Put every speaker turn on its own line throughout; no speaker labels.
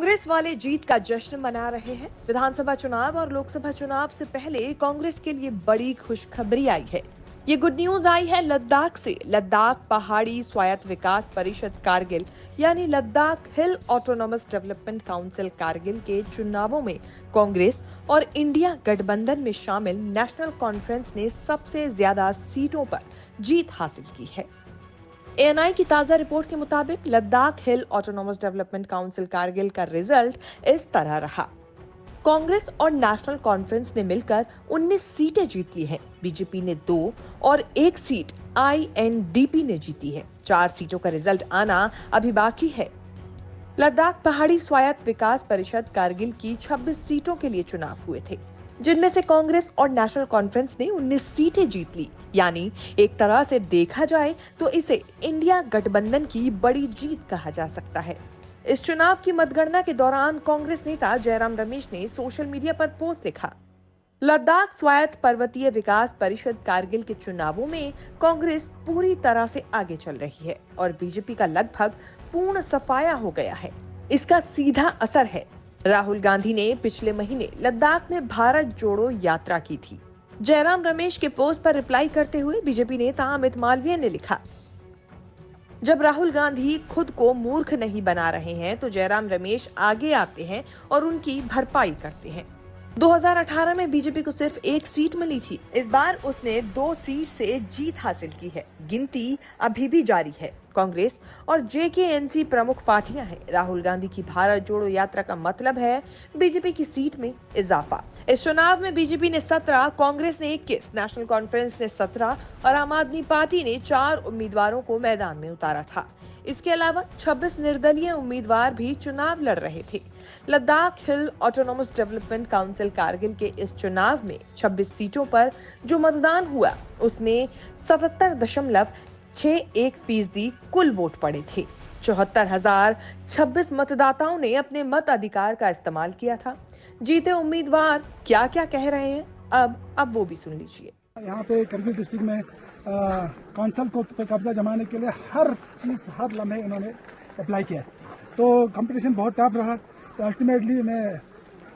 कांग्रेस वाले जीत का जश्न मना रहे हैं। विधानसभा चुनाव और लोकसभा चुनाव से पहले कांग्रेस के लिए बड़ी खुशखबरी आई है। ये गुड न्यूज आई है लद्दाख से। लद्दाख पहाड़ी स्वायत्त विकास परिषद कारगिल यानी लद्दाख हिल ऑटोनॉमस डेवलपमेंट काउंसिल कारगिल के चुनावों में कांग्रेस और इंडिया गठबंधन में शामिल नेशनल कॉन्फ्रेंस ने सबसे ज्यादा सीटों पर जीत हासिल की है। एएनआई की ताजा रिपोर्ट के मुताबिक लद्दाख हिल ऑटोनॉमस डेवलपमेंट काउंसिल कारगिल का रिजल्ट इस तरह रहा। कांग्रेस और नेशनल कॉन्फ्रेंस ने मिलकर 19 सीटें जीत ली हैं। बीजेपी ने 2 और 1 सीट आईएनडीपी ने जीती है। 4 सीटों का रिजल्ट आना अभी बाकी है। लद्दाख पहाड़ी स्वायत्त विकास परिषद कारगिल की 26 सीटों के लिए चुनाव हुए थे, जिनमें से कांग्रेस और नेशनल कॉन्फ्रेंस ने 19 सीटें जीत ली। यानी एक तरह से देखा जाए तो इसे इंडिया गठबंधन की बड़ी जीत कहा जा सकता है। इस चुनाव की मतगणना के दौरान कांग्रेस नेता जयराम रमेश ने सोशल मीडिया पर पोस्ट लिखा, लद्दाख स्वायत्त पर्वतीय विकास परिषद कारगिल के चुनावों में कांग्रेस पूरी तरह से आगे चल रही है और बीजेपी का लगभग पूर्ण सफाया हो गया है। इसका सीधा असर है। राहुल गांधी ने पिछले महीने लद्दाख में भारत जोड़ो यात्रा की थी। जयराम रमेश के पोस्ट पर रिप्लाई करते हुए बीजेपी नेता अमित मालवीय ने लिखा, जब राहुल गांधी खुद को मूर्ख नहीं बना रहे हैं तो जयराम रमेश आगे आते हैं और उनकी भरपाई करते हैं। 2018 में बीजेपी को सिर्फ 1 सीट मिली थी। इस बार उसने 2 सीट से जीत हासिल की है। गिनती अभी भी जारी है। कांग्रेस और जेकेएनसी प्रमुख पार्टियां हैं। राहुल गांधी की भारत जोड़ो यात्रा का मतलब है बीजेपी की सीट में इजाफा। इस चुनाव में बीजेपी ने 17, कांग्रेस ने 21, नेशनल कॉन्फ्रेंस ने 17 और आम आदमी पार्टी ने 4 उम्मीदवारों को मैदान में उतारा था। इसके अलावा 26 निर्दलीय उम्मीदवार भी चुनाव लड़ रहे थे। लद्दाख हिल ऑटोनॉमस डेवलपमेंट काउंसिल कारगिल के इस चुनाव में 26 सीटों पर जो मतदान हुआ उसमें 77.61% कुल वोट पड़े थे। 74,026 मतदाताओं ने अपने मताधिकार का इस्तेमाल किया था। जीते उम्मीदवार क्या क्या कह रहे हैं अब वो भी सुन लीजिए।
यहाँ पे करगिल डिस्ट्रिक्ट में काउंसिल को पे कब्जा जमाने के लिए हर चीज़ हर लम्हे इन्होंने अप्लाई किया। तो कंपटीशन बहुत टफ रहा। तो अल्टीमेटली मैं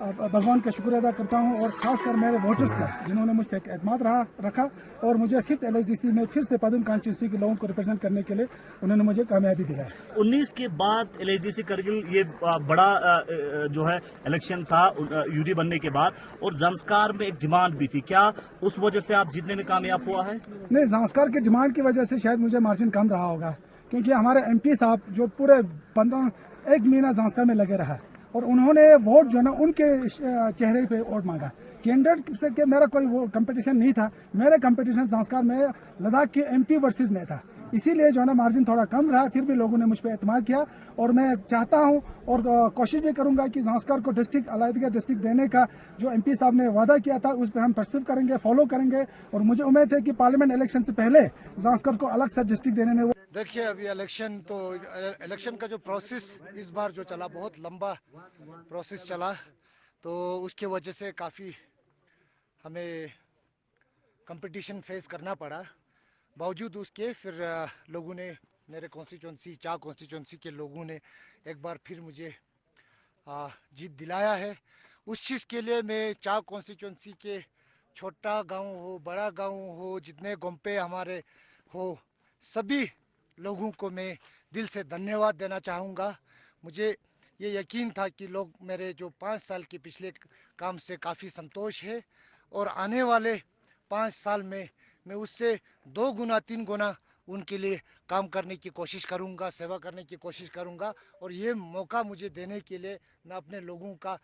भगवान का शुक्र अदा करता हूँ और खासकर मेरे वोटर्स का जिन्होंने मुझ पर एतमाद रखा और मुझे 5th LHDC में फिर से पदम कॉन्स्टिट्यूंसी के लोगों को रिप्रेजेंट करने के लिए उन्होंने मुझे कामयाबी दिलाई।
19 के बाद LHDC करगिल ये बड़ा जो है इलेक्शन था यूडी बनने के बाद, और ज़ांस्कार में एक डिमांड भी थी। क्या उस वजह से आप जीतने में कामयाब हुआ है?
नहीं, ज़ांस्कार की डिमांड की वजह से शायद मुझे मार्जिन कम रहा होगा, क्योंकि हमारे MP साहब जो पूरे 1 महीना ज़ांस्कार में लगे रहा और उन्होंने वोट जो है ना उनके चेहरे पे वोट मांगा। कैंडिडेट से के मेरा कोई वो कंपटीशन नहीं था। मेरा कंपटीशन ज़ांस्कार में लद्दाख के MP वर्सेस में था। इसीलिए जो है ना मार्जिन थोड़ा कम रहा, फिर भी लोगों ने मुझ पर एतमाद किया और मैं चाहता हूं और कोशिश भी करूंगा कि ज़ांस्कार को डिस्ट्रिक्ट अलहदगी डिस्ट्रिक्ट देने का जो MP साहब ने वादा किया था उस पर हम परसिव करेंगे, फॉलो करेंगे और मुझे उम्मीद है कि पार्लियामेंट इलेक्शन से पहले ज़ांस्कार को अलग से डिस्ट्रिक्ट देने में।
देखिए, अभी इलेक्शन का जो प्रोसेस इस बार जो चला बहुत लंबा प्रोसेस चला, तो उसके वजह से काफ़ी हमें कंपटीशन फेस करना पड़ा। बावजूद उसके फिर लोगों ने मेरे कॉन्स्टिट्यूंसी 4 कॉन्स्टिट्यूंसी के लोगों ने एक बार फिर मुझे जीत दिलाया है। उस चीज़ के लिए मैं 4 कॉन्स्टिट्यूंसी के छोटा गांव हो बड़ा गांव हो जितने गोम्पे हमारे हो सभी लोगों को मैं दिल से धन्यवाद देना चाहूँगा। मुझे ये यकीन था कि लोग मेरे जो 5 साल के पिछले काम से काफ़ी संतोष है और आने वाले 5 साल में मैं उससे 2 गुना 3 गुना उनके लिए काम करने की कोशिश करूंगा, सेवा करने की कोशिश करूंगा। और ये मौका मुझे देने के लिए मैं अपने लोगों का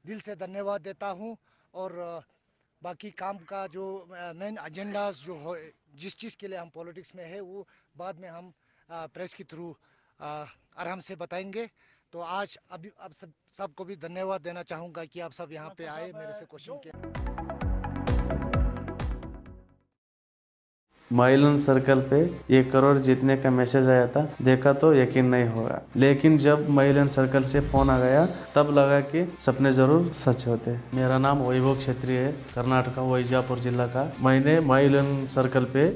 दिल से धन्यवाद देता हूं। और बाकी काम का जो मेन एजेंडाज जो हो, जिस चीज़ के लिए हम पॉलिटिक्स में है वो बाद में हम प्रेस के थ्रू आराम से बताएंगे। तो आज अभी अब सबको भी धन्यवाद देना चाहूँगा कि आप सब यहाँ पे आए, मेरे से क्वेश्चन किया।
माइलन सर्कल पे 1 करोड़ जीतने का मैसेज आया था। देखा तो यकीन नहीं होगा, लेकिन जब माइलन सर्कल से फोन आ गया तब लगा कि सपने जरूर सच होते। मेरा नाम वैभव क्षेत्री है, कर्नाटका वैजापुर जिला का। मैंने माइलन सर्कल पे